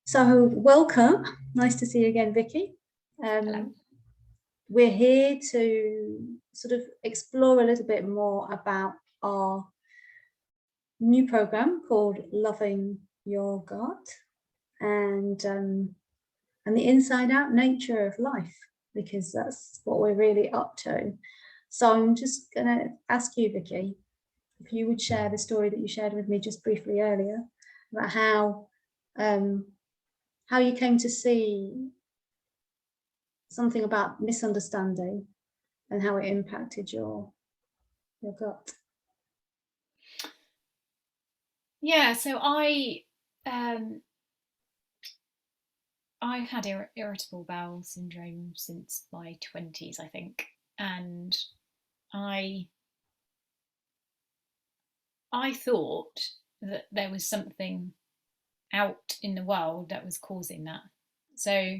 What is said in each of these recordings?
So welcome. Nice to see you again, Vicky. Hello. We're here to sort of explore a little bit more about our new program called Loving Your Gut and the inside out nature of life, because that's what we're really up to. So I'm just going to ask you, Vicky, if you would share the story that you shared with me just briefly earlier about how you came to see something about misunderstanding and how it impacted your gut. Yeah, so I've had irritable bowel syndrome since my 20s, I think, and I I thought that there was something out in the world that was causing that. So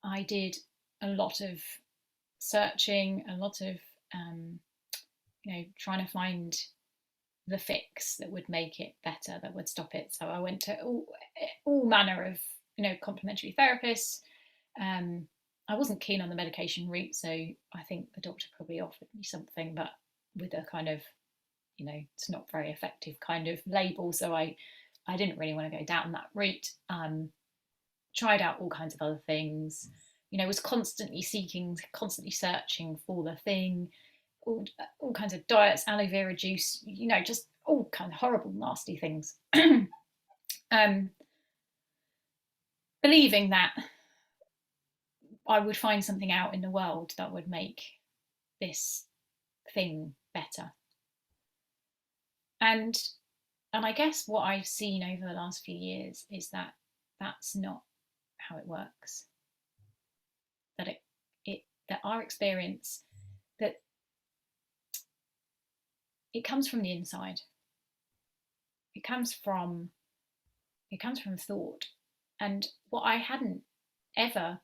I did a lot of searching, a lot of trying to find the fix that would make it better, that would stop it. So I went to all manner of complementary therapists. I wasn't keen on the medication route, so I think the doctor probably offered me something, but with a kind of it's not very effective kind of label. So I didn't really want to go down that route. Tried out all kinds of other things. Was constantly searching for the thing. All kinds of diets, aloe vera juice, just all kind of horrible, nasty things. Believing that I would find something out in the world that would make this thing better. And I guess what I've seen over the last few years is that that's not how it works. That our experience, that it comes from the inside. It comes from thought. And what I hadn't ever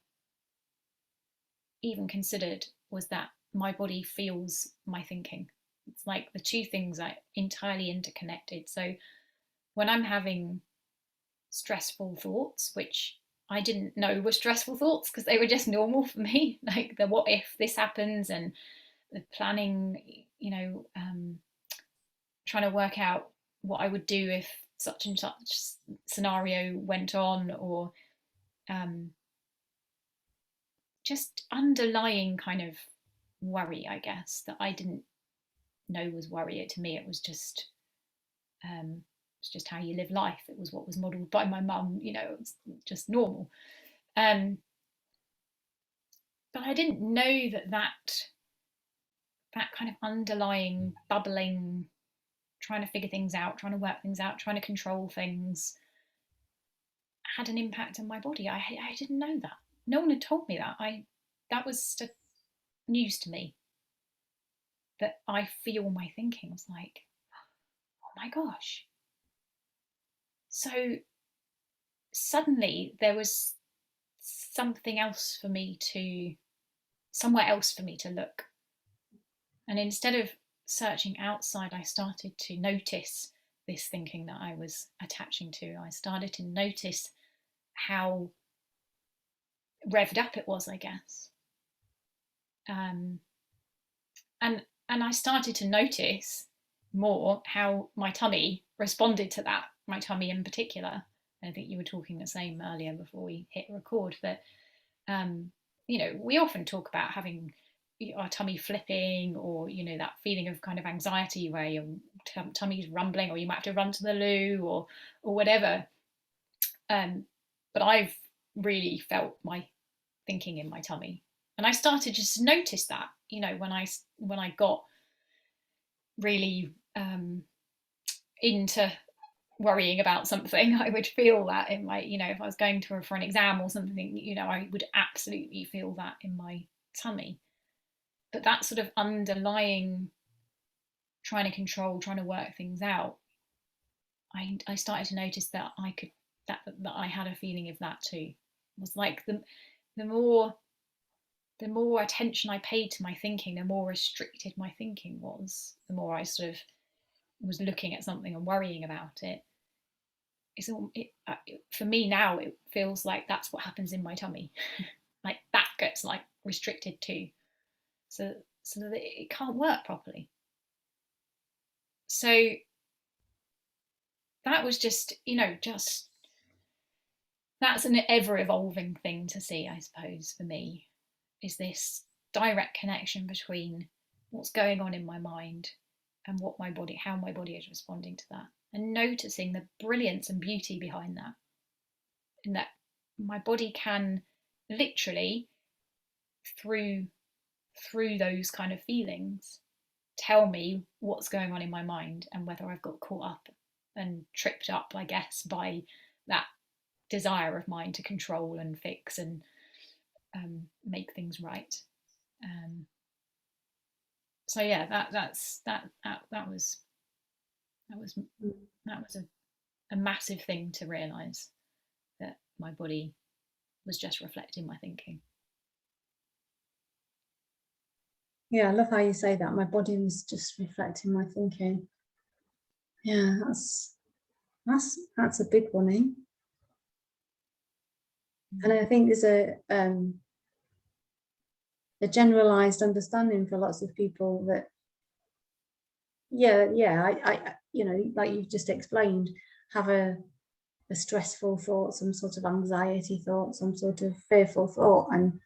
even considered was that my body feels my thinking. It's like the two things are entirely interconnected. So when I'm having stressful thoughts, which I didn't know were stressful thoughts because they were just normal for me, like the what if this happens and the planning, trying to work out what I would do if such and such scenario went on, or just underlying kind of worry, I guess, that I didn't know was worry. To me, it was just it's just how you live life. It was what was modelled by my mum. It's just normal. But I didn't know that kind of underlying bubbling, trying to figure things out, trying to work things out, trying to control things, had an impact on my body. I didn't know that. No one had told me that. That was news to me. That I feel my thinking. Was like, oh my gosh. So suddenly there was somewhere else for me to look. And instead of searching outside, I started to notice this thinking that I was attaching to. I started to notice how revved up it was, I guess. And I started to notice more how my tummy responded to that, my tummy in particular. I think you were talking the same earlier before we hit record, that we often talk about having our tummy flipping, or that feeling of kind of anxiety where your tummy's rumbling, or you might have to run to the loo, or whatever. But I've really felt my thinking in my tummy, and I started just to notice that when I got really into worrying about something, I would feel that in my, if I was going for an exam or something, I would absolutely feel that in my tummy. But that sort of underlying trying to control, trying to work things out, I started to notice that that I had a feeling of that too. It was like the more attention I paid to my thinking, the more restricted my thinking was, the more I sort of was looking at something and worrying about it. for me now, it feels like that's what happens in my tummy. Like that gets like restricted too, so that it can't work properly. So that was just, that's an ever evolving thing to see, I suppose, for me, is this direct connection between what's going on in my mind and how my body is responding to that, and noticing the brilliance and beauty behind that, in that my body can literally, through those kind of feelings, tell me what's going on in my mind, and whether I've got caught up and tripped up, I guess, by that desire of mine to control and fix and make things right. So yeah, that was a massive thing to realize, that my body was just reflecting my thinking. Yeah, I love how you say that. My body was just reflecting my thinking. Yeah, that's a big one, eh? And I think there's a generalized understanding for lots of people that, I like you've just explained, have a stressful thought, some sort of anxiety thought, some sort of fearful thought, and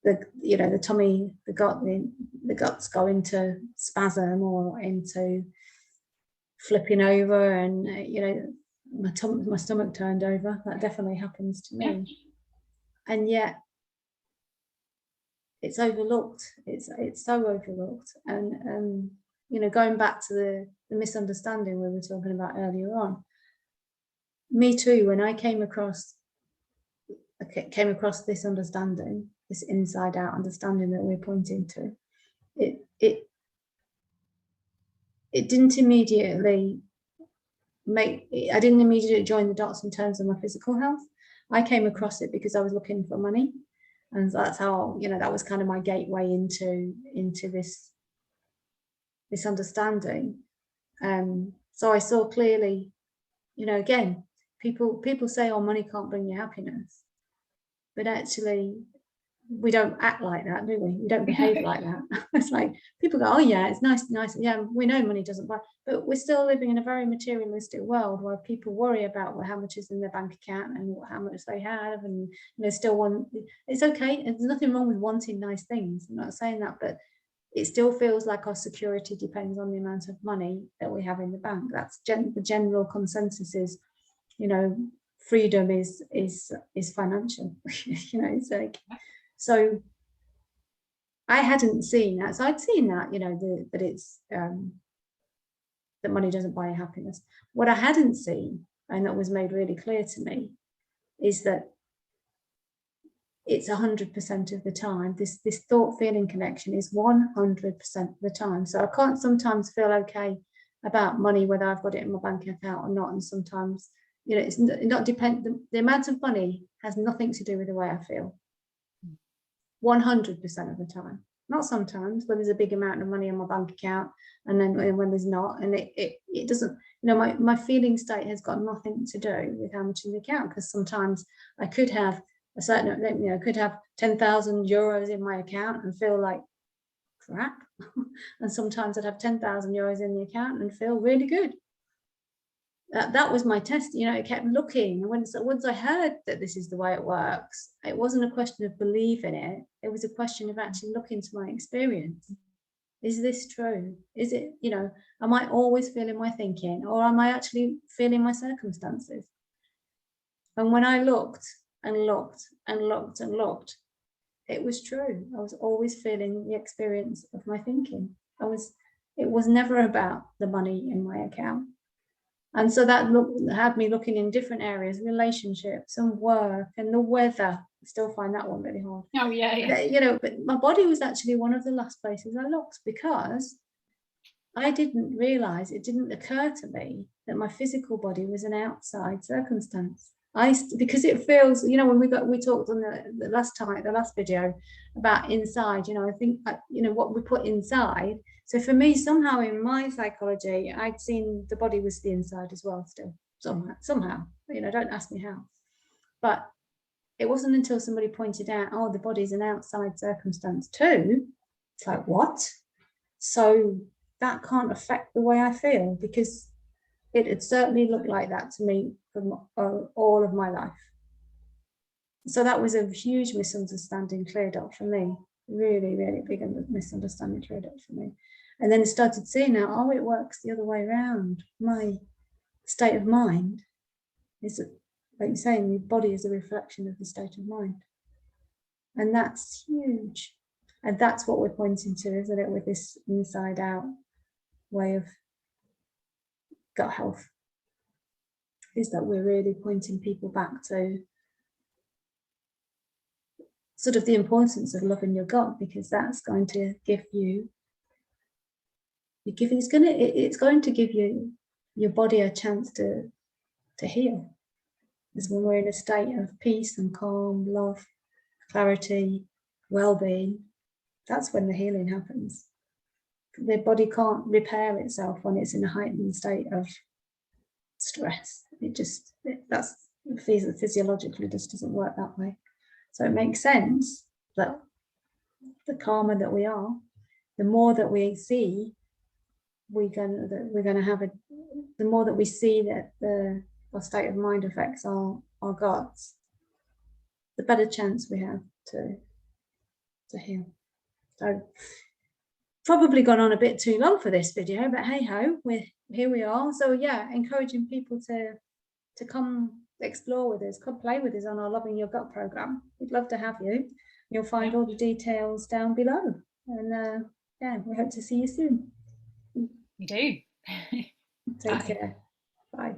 the tummy, the guts go into spasm or into flipping over, and my stomach turned over. That definitely happens to me. Yeah. And yet it's overlooked. It's so overlooked. And going back to the misunderstanding we were talking about earlier on, me too, when I came across this understanding, this inside out understanding that we're pointing to, it didn't immediately I didn't immediately join the dots in terms of my physical health. I came across it because I was looking for money, and that's how, that was kind of my gateway into this understanding. So I saw clearly, again, people say, oh, money can't bring you happiness, but actually we don't act like that, do we? We don't behave like that. It's like people go, oh yeah, it's nice. Yeah, we know money doesn't buy, but we're still living in a very materialistic world where people worry about how much is in their bank account and how much they have, and they still want. It's okay. There's nothing wrong with wanting nice things. I'm not saying that, but it still feels like our security depends on the amount of money that we have in the bank. That's the general consensus is, freedom is financial. It's like. So I hadn't seen that. So I'd seen that, that it's that money doesn't buy you happiness. What I hadn't seen, and that was made really clear to me, is that it's 100% of the time. This thought feeling connection is 100% of the time. So I can't sometimes feel okay about money, whether I've got it in my bank account or not. And sometimes, it's not dependent. The amount of money has nothing to do with the way I feel. 100% of the time, not sometimes when there's a big amount of money in my bank account, and then when there's not, and it doesn't, my feeling state has got nothing to do with how much in the account, because sometimes I could have a certain, could have 10,000 euros in my account and feel like crap, and sometimes I'd have 10,000 euros in the account and feel really good. That was my test. I kept looking. Once I heard that this is the way it works, it wasn't a question of believing it. It was a question of actually looking to my experience. Is this true? Is it, am I always feeling my thinking, or am I actually feeling my circumstances? And when I looked and looked and looked and looked, it was true. I was always feeling the experience of my thinking. It was never about the money in my account. And so that had me looking in different areas, relationships and work and the weather. I still find that one really hard. Oh yeah. But my body was actually one of the last places I looked, because I didn't realize, it didn't occur to me that my physical body was an outside circumstance. Because it feels, when we talked on the last video about inside, I think, what we put inside. So for me, somehow in my psychology, I'd seen the body was the inside as well still. somehow, don't ask me how. But it wasn't until somebody pointed out, oh, the body's an outside circumstance too. It's like, what? So that can't affect the way I feel, because it had certainly looked like that to me from all of my life. So that was a huge misunderstanding cleared up for me. Really, really big misunderstanding cleared up for me. And then I started seeing now, oh, it works the other way around. My state of mind is, like you're saying, your body is a reflection of the state of mind. And that's huge. And that's what we're pointing to, isn't it, with this inside out way of gut health, is that we're really pointing people back to sort of the importance of loving your gut, because that's going to give you, it's going to give you your body a chance to heal. Is when we're in a state of peace and calm, love, clarity, well-being, that's when the healing happens. The body can't repair itself when it's in a heightened state of stress. That's physiologically just doesn't work that way. So it makes sense that the calmer that we are, the more that we see, we're going to have the more that we see that our state of mind affects our guts, the better chance we have to heal. So probably gone on a bit too long for this video, but hey ho, here we are. So yeah, encouraging people to come explore with us, come play with us on our Loving Your Gut program. We'd love to have you. You'll find all the details down below. And yeah, we hope to see you soon. We do. Take care. Bye.